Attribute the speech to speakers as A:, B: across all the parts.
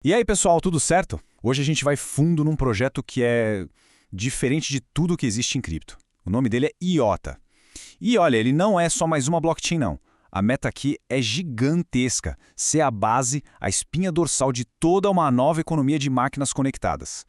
A: E aí, pessoal, tudo certo? Hoje a gente vai fundo num projeto que é diferente de tudo que existe em cripto. O nome dele é IOTA. E olha, ele não é só mais uma blockchain, não. A meta aqui é gigantesca, ser a base, a espinha dorsal de toda uma nova economia de máquinas conectadas.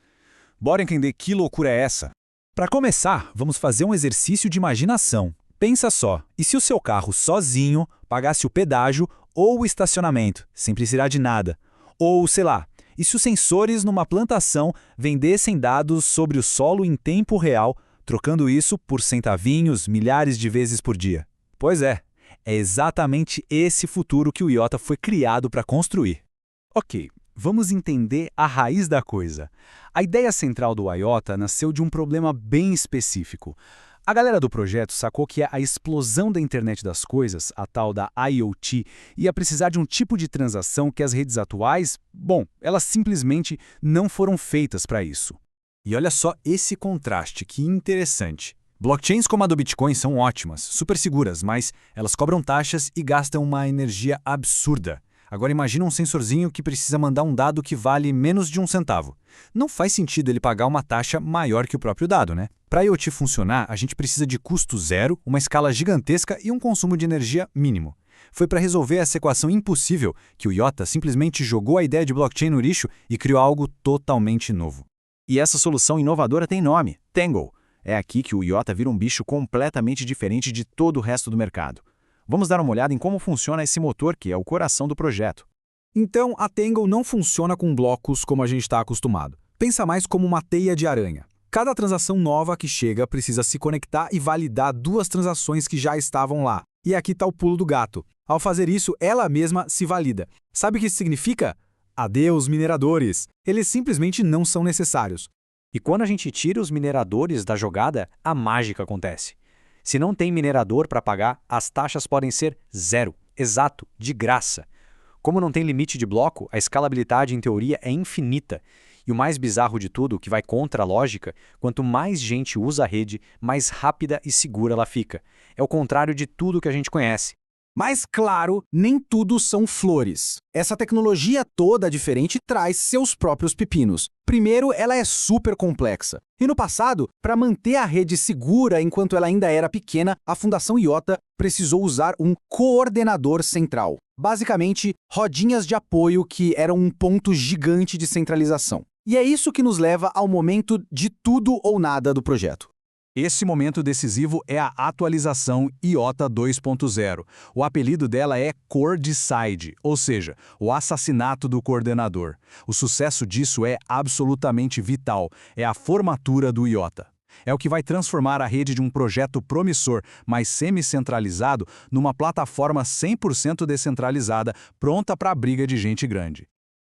A: Bora entender que loucura é essa?
B: Para começar, vamos fazer um exercício de imaginação. Pensa só, e se o seu carro sozinho pagasse o pedágio ou o estacionamento, sem precisar de nada? Ou, sei lá, e se os sensores numa plantação vendessem dados sobre o solo em tempo real, trocando isso por centavinhos milhares de vezes por dia? Pois é exatamente esse futuro que o IOTA foi criado para construir. Ok, vamos entender a raiz da coisa. A ideia central do IOTA nasceu de um problema bem específico. A galera do projeto sacou que a explosão da internet das coisas, a tal da IoT, ia precisar de um tipo de transação que as redes atuais, elas simplesmente não foram feitas para isso. E olha só esse contraste, que interessante. Blockchains como a do Bitcoin são ótimas, super seguras, mas elas cobram taxas e gastam uma energia absurda. Agora imagina um sensorzinho que precisa mandar um dado que vale menos de 1 centavo. Não faz sentido ele pagar uma taxa maior que o próprio dado, né? Para a IoT funcionar, a gente precisa de custo zero, uma escala gigantesca e um consumo de energia mínimo. Foi para resolver essa equação impossível que o IOTA simplesmente jogou a ideia de blockchain no lixo e criou algo totalmente novo.
A: E essa solução inovadora tem nome, Tangle. É aqui que o IOTA vira um bicho completamente diferente de todo o resto do mercado. Vamos dar uma olhada em como funciona esse motor, que é o coração do projeto.
B: Então, a Tangle não funciona com blocos como a gente está acostumado. Pensa mais como uma teia de aranha. Cada transação nova que chega precisa se conectar e validar duas transações que já estavam lá. E aqui está o pulo do gato. Ao fazer isso, ela mesma se valida. Sabe o que isso significa? Adeus, mineradores. Eles simplesmente não são necessários.
C: E quando a gente tira os mineradores da jogada, a mágica acontece. Se não tem minerador para pagar, as taxas podem ser zero, exato, de graça. Como não tem limite de bloco, a escalabilidade em teoria é infinita. E o mais bizarro de tudo, que vai contra a lógica, quanto mais gente usa a rede, mais rápida e segura ela fica. É o contrário de tudo que a gente conhece.
B: Mas, claro, nem tudo são flores. Essa tecnologia toda diferente traz seus próprios pepinos. Primeiro, ela é super complexa. E no passado, para manter a rede segura enquanto ela ainda era pequena, a Fundação IOTA precisou usar um coordenador central. Basicamente, rodinhas de apoio que eram um ponto gigante de centralização. E é isso que nos leva ao momento de tudo ou nada do projeto.
D: Esse momento decisivo é a atualização IOTA 2.0. O apelido dela é Coordicide, ou seja, o assassinato do coordenador. O sucesso disso é absolutamente vital, é a formatura do IOTA. É o que vai transformar a rede de um projeto promissor, mas semi-centralizado, numa plataforma 100% descentralizada, pronta para a briga de gente grande.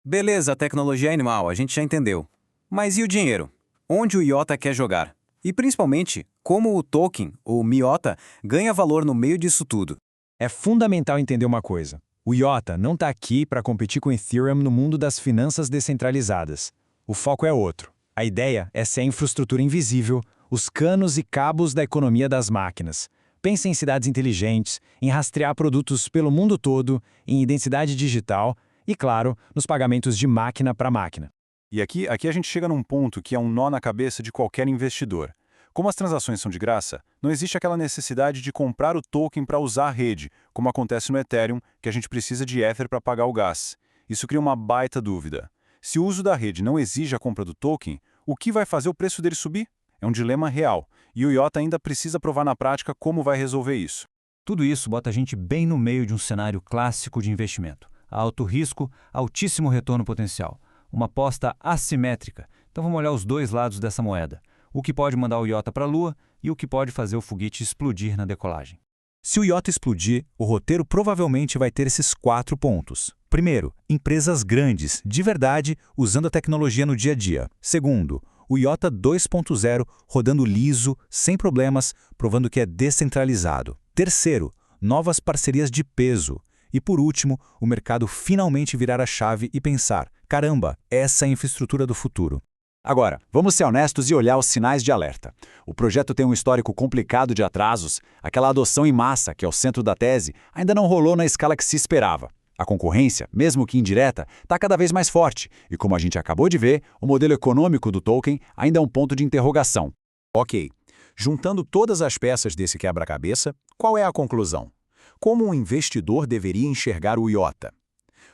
C: Beleza, tecnologia animal, a gente já entendeu. Mas e o dinheiro? Onde o IOTA quer jogar? E principalmente, como o token, o MIOTA, ganha valor no meio disso tudo.
B: É fundamental entender uma coisa. O IOTA não está aqui para competir com o Ethereum no mundo das finanças descentralizadas. O foco é outro. A ideia é ser a infraestrutura invisível, os canos e cabos da economia das máquinas. Pense em cidades inteligentes, em rastrear produtos pelo mundo todo, em identidade digital e, claro, nos pagamentos de máquina para máquina.
A: E aqui a gente chega num ponto que é um nó na cabeça de qualquer investidor. Como as transações são de graça, não existe aquela necessidade de comprar o token para usar a rede, como acontece no Ethereum, que a gente precisa de Ether para pagar o gás. Isso cria uma baita dúvida. Se o uso da rede não exige a compra do token, o que vai fazer o preço dele subir? É um dilema real, e o IOTA ainda precisa provar na prática como vai resolver isso.
E: Tudo isso bota a gente bem no meio de um cenário clássico de investimento. Alto risco, altíssimo retorno potencial. Uma aposta assimétrica. Então vamos olhar os dois lados dessa moeda. O que pode mandar o IOTA para a Lua e o que pode fazer o foguete explodir na decolagem.
B: Se o IOTA explodir, o roteiro provavelmente vai ter esses 4 pontos. Primeiro, empresas grandes, de verdade, usando a tecnologia no dia a dia. Segundo, o IOTA 2.0 rodando liso, sem problemas, provando que é descentralizado. Terceiro, novas parcerias de peso. E por último, o mercado finalmente virar a chave e pensar, caramba, essa é a infraestrutura do futuro.
D: Agora, vamos ser honestos e olhar os sinais de alerta. O projeto tem um histórico complicado de atrasos, aquela adoção em massa, que é o centro da tese, ainda não rolou na escala que se esperava.
B: A concorrência, mesmo que indireta, está cada vez mais forte, e como a gente acabou de ver, o modelo econômico do token ainda é um ponto de interrogação. Ok, juntando todas as peças desse quebra-cabeça, qual é a conclusão? Como um investidor deveria enxergar o IOTA?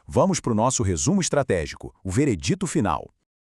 B: Vamos para o nosso resumo estratégico, o veredito final.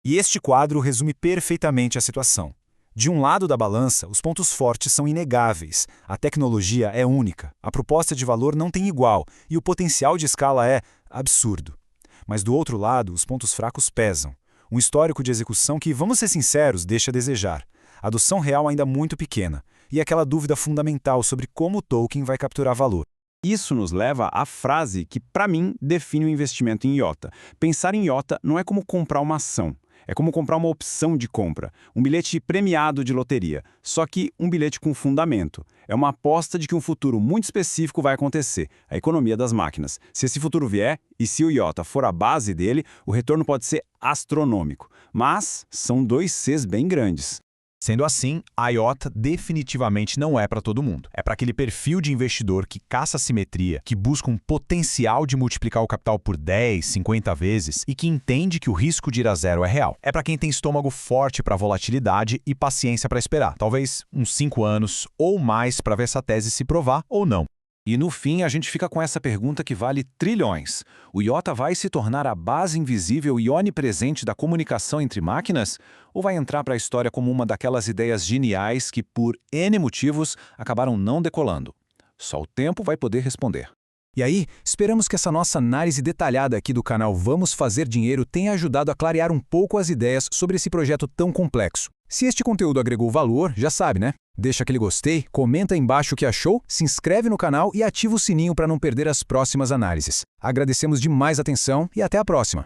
A: E este quadro resume perfeitamente a situação. De um lado da balança, os pontos fortes são inegáveis. A tecnologia é única, a proposta de valor não tem igual e o potencial de escala é absurdo. Mas do outro lado, os pontos fracos pesam. Um histórico de execução que, vamos ser sinceros, deixa a desejar. A adoção real ainda muito pequena. E aquela dúvida fundamental sobre como o token vai capturar valor.
F: Isso nos leva à frase que, para mim, define o investimento em IOTA. Pensar em IOTA não é como comprar uma ação. É como comprar uma opção de compra, um bilhete premiado de loteria, só que um bilhete com fundamento. É uma aposta de que um futuro muito específico vai acontecer, a economia das máquinas. Se esse futuro vier, e se o IOTA for a base dele, o retorno pode ser astronômico. Mas são dois Cs bem grandes.
B: Sendo assim, a IOTA definitivamente não é para todo mundo. É para aquele perfil de investidor que caça simetria, que busca um potencial de multiplicar o capital por 10, 50 vezes e que entende que o risco de ir a zero é real. É para quem tem estômago forte para volatilidade e paciência para esperar. Talvez uns 5 anos ou mais para ver essa tese se provar ou não.
A: E no fim, a gente fica com essa pergunta que vale trilhões. O IOTA vai se tornar a base invisível e onipresente da comunicação entre máquinas? Ou vai entrar para a história como uma daquelas ideias geniais que, por N motivos, acabaram não decolando? Só o tempo vai poder responder.
B: E aí, esperamos que essa nossa análise detalhada aqui do canal Vamos Fazer Dinheiro tenha ajudado a clarear um pouco as ideias sobre esse projeto tão complexo. Se este conteúdo agregou valor, já sabe, né? Deixa aquele gostei, comenta aí embaixo o que achou, se inscreve no canal e ativa o sininho para não perder as próximas análises. Agradecemos demais a atenção e até a próxima!